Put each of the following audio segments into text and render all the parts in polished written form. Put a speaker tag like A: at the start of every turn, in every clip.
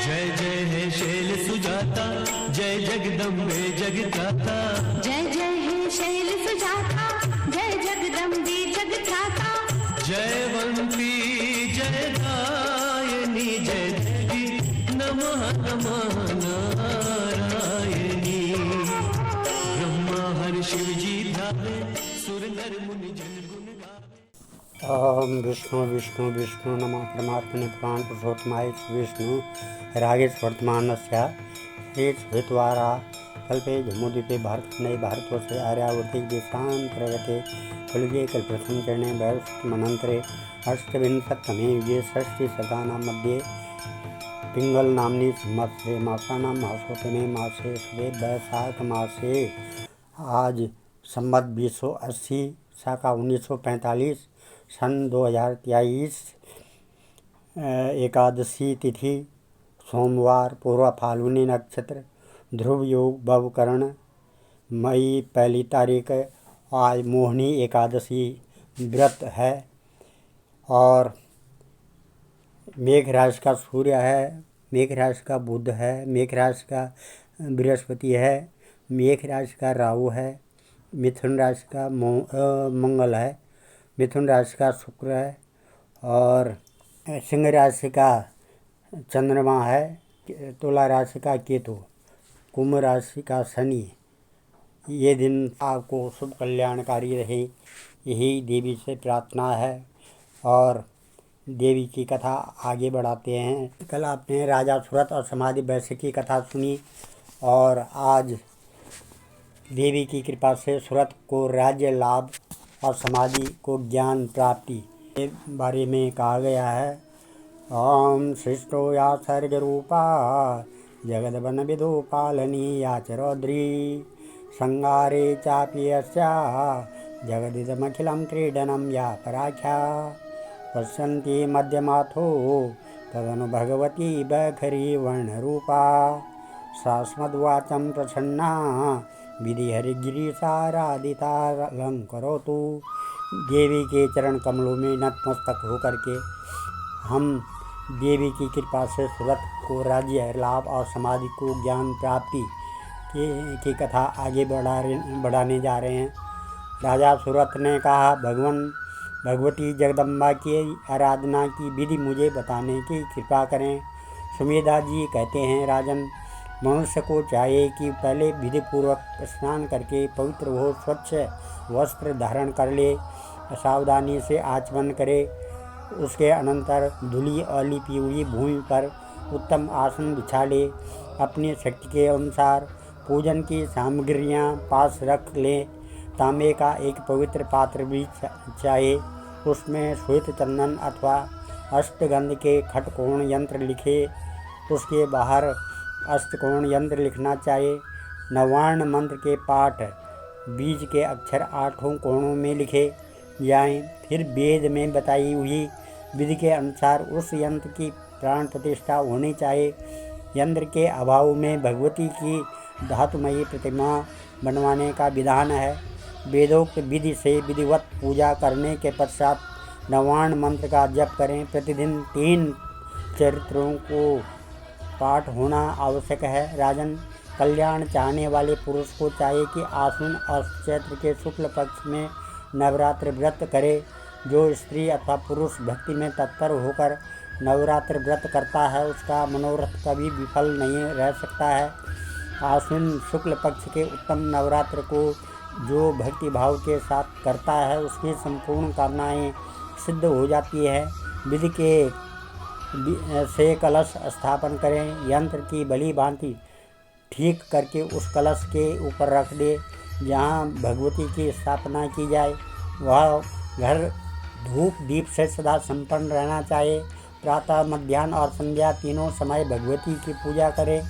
A: जय जय है शैल सुजाता, जय जगदम्बे जगत्राता।
B: जय जय है शैल सुजाता, जय जगदम्बे जगत्राता।
A: जयवंती जय दायिनी, जय देवी नमः नमः नारायणी। ब्रह्मा हर शिव जी ध्यावे, सुर नर मुनि जन गुण गावे।
C: ओम विष्णु विष्णु विष्णु नमः परमात्मने पुराण पुरुषोत्तमाय विष्णु रागेश वर्तमानस्य श्वेतवारा कल्पे जम्मूद्वीपे भारतखण्डे भारतवर्षे आर्यावर्ते देशान्तर्गते कलियुगे कल्पप्रथम चरणे वैवस्वतमनन्तरे अष्टविंशतितमे युगे षष्ठीशतानां मध्ये पिङ्गलनाम्नि संवत्सरे मासानां मासोत्तमे मासे शुभे वैशाखमासे आज संवत 2080 शाखा 1945 सन 2023 एकादशी तिथि सोमवार, पूर्व फाल्गुनी नक्षत्र, ध्रुव योग, भवकरण, मई 1 तारीख। आज मोहिनी एकादशी व्रत है और मेघ राशि का सूर्य है, मेघ राशि का बुध है, मेघ राशि का बृहस्पति है, मेघ राशि का राहु है, मिथुन राशि का मंगल है, मिथुन राशि का शुक्र है और सिंह राशि का चंद्रमा है, तुला राशि का केतु, कुंभ राशि का शनि। ये दिन आपको शुभ कल्याणकारी रहे, यही देवी से प्रार्थना है। और देवी की कथा आगे बढ़ाते हैं। कल आपने राजा सुरथ और समाधि वैश्य की कथा सुनी और आज देवी की कृपा से सुरथ को राज्य लाभ और समाधि को ज्ञान प्राप्ति के बारे में कहा गया है। ओम सृष्टो या सर्गरूपा जगद्वन विदो पालनी या च रौद्री संगारे चापि यस्या जगदिदमखिलं क्रीडनं या पराख्या पश्यन्ति मध्यमाथो तदनु भगवती बैखरी वर्णरूपा सास्मद्वाचं प्रसन्ना विधिहरिगिरीशारादितालंकरोतु। देवी के चरण कमलों में नतमस्तक होकर के हम देवी की कृपा से सुरथ को राज्य लाभ और समाधि को ज्ञान प्राप्ति की कथा आगे बढ़ाने जा रहे हैं। राजा सुरथ ने कहा, भगवती जगदम्बा की आराधना की विधि मुझे बताने की कृपा करें। सुमेधा जी कहते हैं, राजन, मनुष्य को चाहिए कि पहले विधि पूर्वक स्नान करके पवित्र हो, स्वच्छ वस्त्र धारण कर ले, सावधानी से आचमन करे। उसके अनंतर धूली और लिपी हुई भूमि पर उत्तम आसन बिछा ले। अपनी शक्ति के अनुसार पूजन की सामग्रियां पास रख लें। तांबे का एक पवित्र पात्र भी चाहिए। उसमें श्वेत चंदन अथवा अष्टगंध के खटकोण यंत्र लिखे। उसके बाहर अष्टकोण यंत्र लिखना चाहिए। नवार्ण मंत्र के पाठ बीज के अक्षर 8 कोणों में लिखे जाएं। फिर वेद में बताई हुई विधि के अनुसार उस यंत्र की प्राण प्रतिष्ठा होनी चाहिए। यंत्र के अभाव में भगवती की धातुमयी प्रतिमा बनवाने का विधान है। वेदोक्त विधि से विधिवत पूजा करने के पश्चात नवार्ण मंत्र का जप करें। प्रतिदिन 3 चरित्रों को पाठ होना आवश्यक है। राजन, कल्याण चाहने वाले पुरुष को चाहिए कि आश्विन और चैत्र के शुक्ल पक्ष में नवरात्र व्रत करे। जो स्त्री अथवा पुरुष भक्ति में तत्पर होकर नवरात्र व्रत करता है उसका मनोरथ कभी विफल नहीं रह सकता है। आश्विन शुक्ल पक्ष के उत्तम नवरात्र को जो भक्ति भाव के साथ करता है उसकी संपूर्ण कामनाएं सिद्ध हो जाती है। विधि के से कलश स्थापन करें। यंत्र की भली भांति ठीक करके उस कलश के ऊपर रख दे। जहाँ भगवती की स्थापना की जाए वह घर धूप दीप से सदा संपन्न रहना चाहिए। प्रातः, मध्याह्न और संध्या तीनों समय भगवती की पूजा करें।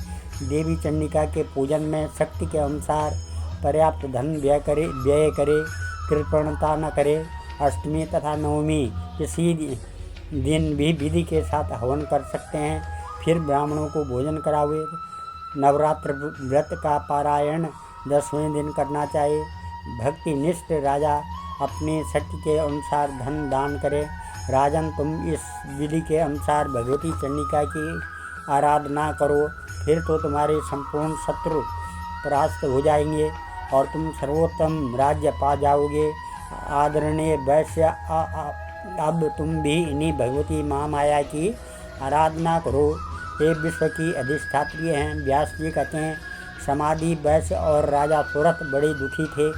C: देवी चंडिका के पूजन में शक्ति के अनुसार पर्याप्त धन व्यय करे, कृपणता न करे। अष्टमी तथा नवमी किसी दिन भी विधि के साथ हवन कर सकते हैं। फिर ब्राह्मणों को भोजन करावे। नवरात्र व्रत का पारायण 10वें दिन करना चाहिए। भक्तिनिष्ठ राजा अपनी शक्ति के अनुसार धन दान करे। राजन, तुम इस विधि के अनुसार भगवती चंडिका की आराधना करो, फिर तो तुम्हारे संपूर्ण शत्रु परास्त हो जाएंगे और तुम सर्वोत्तम राज्य पा जाओगे। आदरणीय वैश्य, अब तुम भी इन्हीं भगवती महामाया की आराधना करो। ये विश्व की अधिष्ठात्री हैं। व्यास जी कहते हैं, समाधि वैश्य और राजा सुरत बड़े दुखी थे।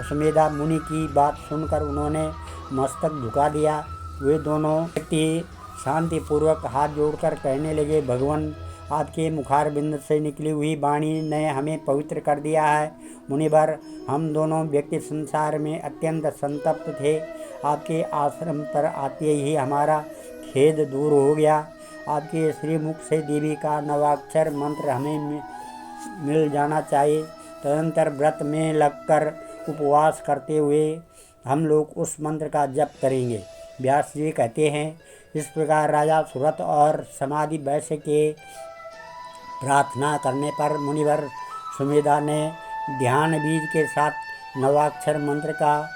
C: सुमेधा मुनि की बात सुनकर उन्होंने मस्तक झुका दिया। वे दोनों व्यक्ति शांतिपूर्वक हाथ जोड़कर कहने लगे, भगवान, आपके मुखारबिंद से निकली हुई वाणी ने हमें पवित्र कर दिया है। मुनिवर, हम दोनों व्यक्ति संसार में अत्यंत संतप्त थे। आपके आश्रम पर आते ही हमारा खेद दूर हो गया। आपके श्रीमुख से देवी का नवाक्षर मंत्र हमें मिल जाना चाहिए। तदनंतर व्रत में लगकर उपवास करते हुए हम लोग उस मंत्र का जप करेंगे। व्यास जी कहते हैं, इस प्रकार राजा सुरत और समाधि वैश्य के प्रार्थना करने पर मुनिवर सुमेधा ने ध्यान बीज के साथ नवाक्षर मंत्र का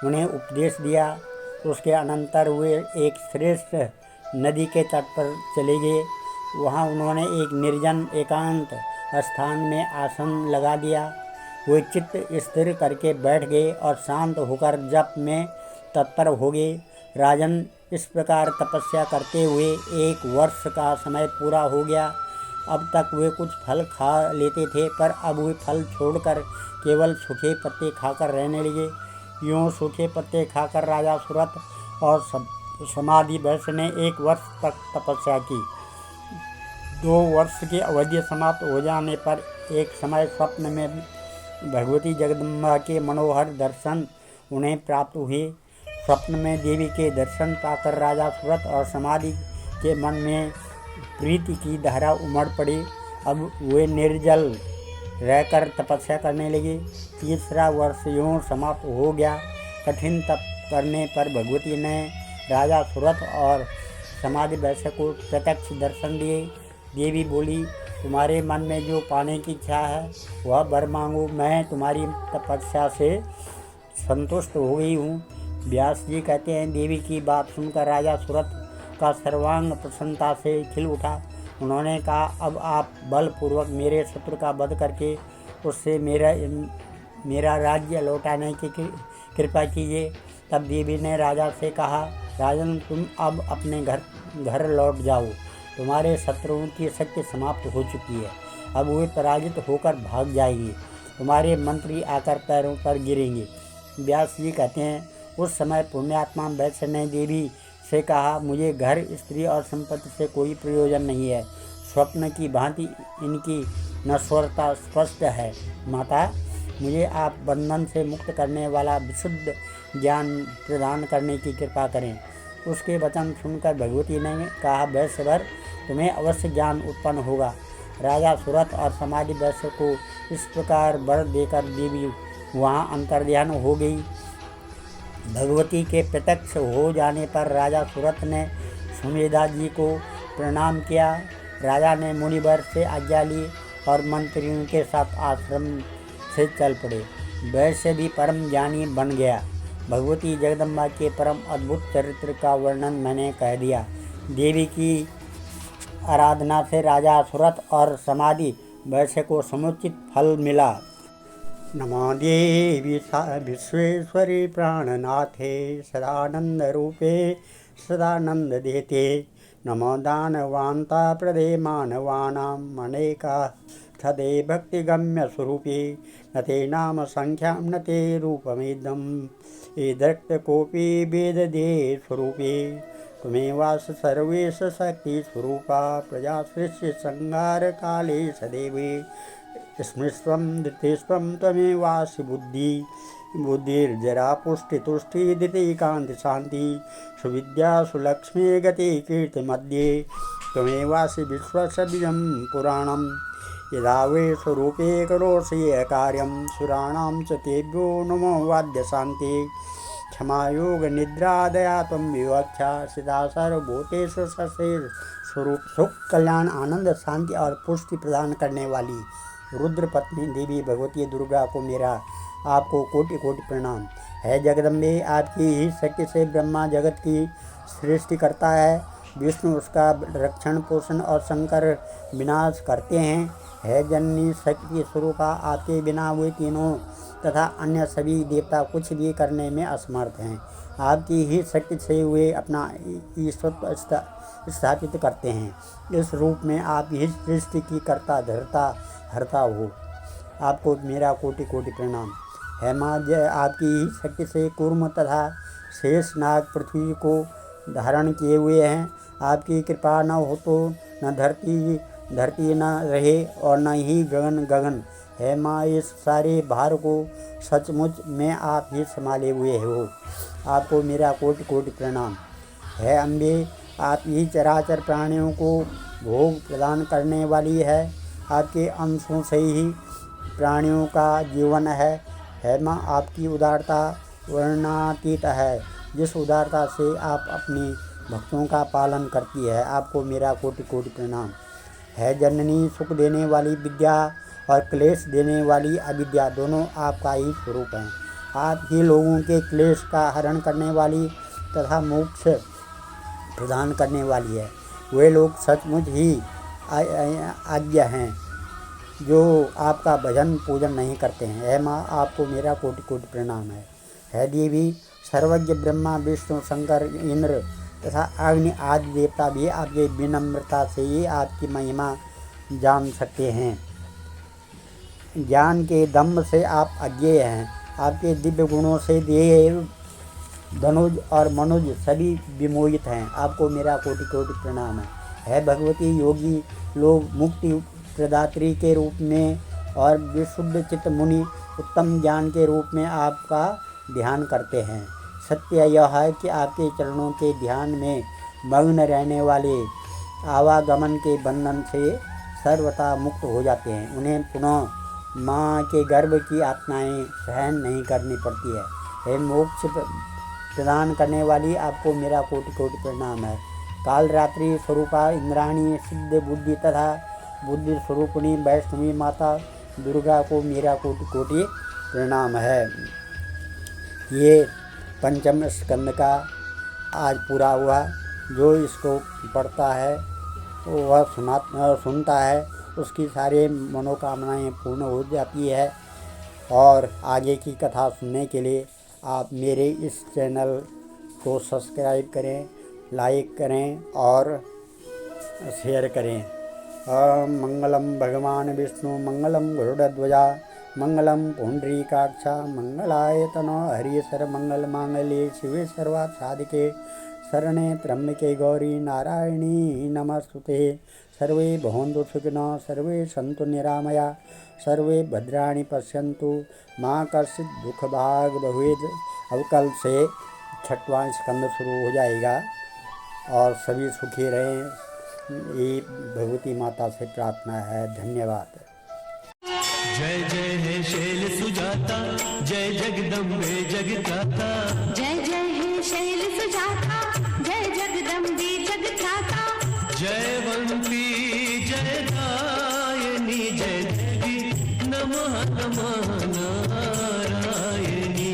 C: उन्हें उपदेश दिया। उसके अनंतर वे एक श्रेष्ठ नदी के तट पर चले गए। वहाँ उन्होंने एक निर्जन एकांत स्थान में आसन लगा दिया। वे चित्त स्थिर करके बैठ गए और शांत होकर जप में तत्पर हो गए। राजन, इस प्रकार तपस्या करते हुए 1 वर्ष का समय पूरा हो गया। अब तक वे कुछ फल खा लेते थे, पर अब वे फल छोड़कर केवल सूखे पत्ते खाकर रहने लगे। यूँ सूखे पत्ते खाकर राजा सुरत और समाधि वैश्य ने 1 वर्ष तक तपस्या की। 2 वर्ष की अवधि समाप्त हो जाने पर एक समय स्वप्न में भगवती जगदम्बा के मनोहर दर्शन उन्हें प्राप्त हुए। स्वप्न में देवी के दर्शन पाकर राजा सुरत और समाधि के मन में प्रीति की धारा उमड़ पड़ी। अब वे निर्जल रहकर तपस्या करने लगे। 3रा वर्ष यूँ समाप्त हो गया। कठिन तप करने पर भगवती ने राजा सुरत और समाधि वैश्य को प्रत्यक्ष दर्शन दिए। देवी बोली, तुम्हारे मन में जो पाने की इच्छा है वह वर मांगो, मैं तुम्हारी तपस्या से संतुष्ट हो गई हूँ। व्यास जी कहते हैं, देवी की बात सुनकर राजा सुरत का सर्वांग प्रसन्नता से खिल उठा। उन्होंने कहा, अब आप बलपूर्वक मेरे शत्रु का वध करके उससे मेरा राज्य लौटाने की कृपा कीजिए। तब देवी ने राजा से कहा, राजन, तुम अब अपने घर लौट जाओ। तुम्हारे शत्रुओं की शक्ति समाप्त हो चुकी है। अब वे पराजित होकर भाग जाएंगे। तुम्हारे मंत्री आकर पैरों पर गिरेंगे। व्यास जी कहते हैं, उस समय पुण्यात्मा वैश्य ने देवी से कहा, मुझे घर, स्त्री और संपत्ति से कोई प्रयोजन नहीं है। स्वप्न की भांति इनकी नश्वरता स्पष्ट है। माता, मुझे आप बंधन से मुक्त करने वाला विशुद्ध ज्ञान प्रदान करने की कृपा करें। उसके वचन सुनकर भगवती ने कहा, वैश्यवर, तुम्हें अवश्य ज्ञान उत्पन्न होगा। राजा सुरत और समाधि वैश्य को इस प्रकार वर देकर देवी वहाँ अंतर्ध्यान हो गई। भगवती के प्रत्यक्ष हो जाने पर राजा सुरत ने सुमेधा जी को प्रणाम किया। राजा ने मुनिवर से आज्ञा ली और मंत्रियों के साथ आश्रम से चल पड़े। वैश्य भी परम ज्ञानी बन गया। भगवती जगदम्बा के परम अद्भुत चरित्र का वर्णन मैंने कह दिया। देवी की आराधना से राजा सुरत और समाधि वैश्य को समुचित फल मिला। नमो देवी विश्वेश्वरी प्राणनाथे, सदानंद रूपे सदानंद देते। नमो दानवान्ता प्रदे मानवानां अनेका थदे भक्तिगम्य स्वरूपे। न ते नाम संख्यां न ते रूपमेदं, एदक्त कोपि वेद दे स्वरूपे। त्वमेवास सर्वेश शक्ति स्वरूपा, प्रजा सृष्टि संहार काले सदैवे। स्मृस्वं धृतिस्वं त्वमेवासि बुद्धिर्जरा पुष्टि तुष्टि धृति कांति शांति। सुविद्या सुलक्ष्मी गति कीर्ति मध्ये, त्वमेवासि विश्वस्य बीजं पुराणं। यदा वे स्वरूपे करोषि कार्यं, सुराणां च तेभ्यो नमो वाद्य शान्ति। क्षमा योग निद्रा दया त्वं विवक्षा, सिदा सर्वभूतेषु सशेर स्वरूप। सुख, कल्याण, आनंद, शांति और पुष्टि प्रदान करने वाली रुद्र पत्नी देवी भगवती दुर्गा को मेरा आपको कोटि कोटि प्रणाम है। जगदम्बे, आपकी ही शक्ति से ब्रह्मा जगत की सृष्टि करता है विष्णु उसका रक्षण पोषण और संकर विनाश करते हैं। है जननी शक्ति स्वरूपा, आपके बिना वे तीनों तथा अन्य सभी देवता कुछ भी करने में असमर्थ हैं। आपकी ही शक्ति से वे अपना ईश्वरत्व स्थापित करते हैं। इस रूप में आप ही सृष्टि की कर्ता धर्ता हरता हो। आपको मेरा कोटि कोटि प्रणाम। है माँ, जय आपकी ही शक्ति से कूर्म तथा शेष नाग पृथ्वी को धारण किए हुए हैं। आपकी कृपा न हो तो न धरती न रहे और न ही गगन। है माँ, इस सारे भार को सचमुच में आप ही संभाले हुए हो। आपको मेरा कोटि कोटि प्रणाम। है अम्बे, आप ही चराचर प्राणियों को भोग प्रदान करने वाली है। आपके अंशों से ही प्राणियों का जीवन है। माँ, आपकी उदारता वर्णनातीत है। जिस उदारता से आप अपने भक्तों का पालन करती है, आपको मेरा कोटि कोटि प्रणाम। है जननी, सुख देने वाली विद्या और क्लेश देने वाली अविद्या दोनों आपका ही स्वरूप हैं। आप ही लोगों के क्लेश का हरण करने वाली तथा मोक्ष प्रदान करने वाली है। वे लोग सचमुच ही आज्ञा हैं जो आपका भजन पूजन नहीं करते हैं। है माँ, आपको मेरा कोटि कोटि प्रणाम है देवी, सर्वज्ञ ब्रह्मा विष्णु शंकर इंद्र तथा अग्नि आदि देवता भी आपके विनम्रता से ही आपकी महिमा जान सकते हैं। ज्ञान के दम्भ से आप अज्ञेय हैं। आपके दिव्य गुणों से देव धनुज और मनुज सभी विमोहित हैं। आपको मेरा कोटि कोटि प्रणाम है भगवती, योगी लोग मुक्ति प्रदात्री के रूप में और विशुद्ध चित्त मुनि उत्तम ज्ञान के रूप में आपका ध्यान करते हैं। सत्य यह है कि आपके चरणों के ध्यान में मग्न रहने वाले आवागमन के बंधन से सर्वथा मुक्त हो जाते हैं। उन्हें पुनः माँ के गर्भ की यातनाएं सहन नहीं करनी पड़ती है। हे मोक्ष प्रदान करने वाली, आपको मेरा कोटि कोटि प्रणाम है। काल रात्रि स्वरूपा इंद्राणी सिद्ध बुद्धि तथा बुद्धि स्वरूपिणी वैष्णवी माता दुर्गा को मेरा कोटि कोटि प्रणाम है। ये पंचम स्कंद का आज पूरा हुआ। जो इसको पढ़ता है वह सुनता है, उसकी सारी मनोकामनाएं पूर्ण हो जाती है। और आगे की कथा सुनने के लिए आप मेरे इस चैनल को सब्सक्राइब करें, लाइक करें और शेयर करें। मंगलम भगवान विष्णु, मंगलम गरुड़ध्वजा, मंगलम पुंडरीकाक्षा, मंगलाय तनो हरिहर, मंगल मांगल्ये शिवे सर्वार्थ साधिके, शरणे त्र्यंबके गौरी नारायणी नमस्तुते। सर्वे भवन्तु सुखिनः, सर्वे सन्तु निरामया, सर्वे भद्राणि पश्यन्तु, माँ कश्चित् दुख भाग भवेत्। अब कल से छठवां स्कंद शुरू हो जाएगा और सभी सुखी रहें, ये भगवती माता से प्रार्थना है। धन्यवाद।
A: जय जय है शैल सुजाता, जय जगदम्बे जगत्राता।
B: जय जय हे शैल सुजाता, जय जगदम्बे जगत्राता।
A: जयवंती जय दायनी, जय देवी नमः नमः नारायणी।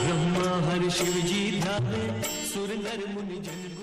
A: ब्रह्मा हर शिव जी ध्यावे, सुर नर मुनि जन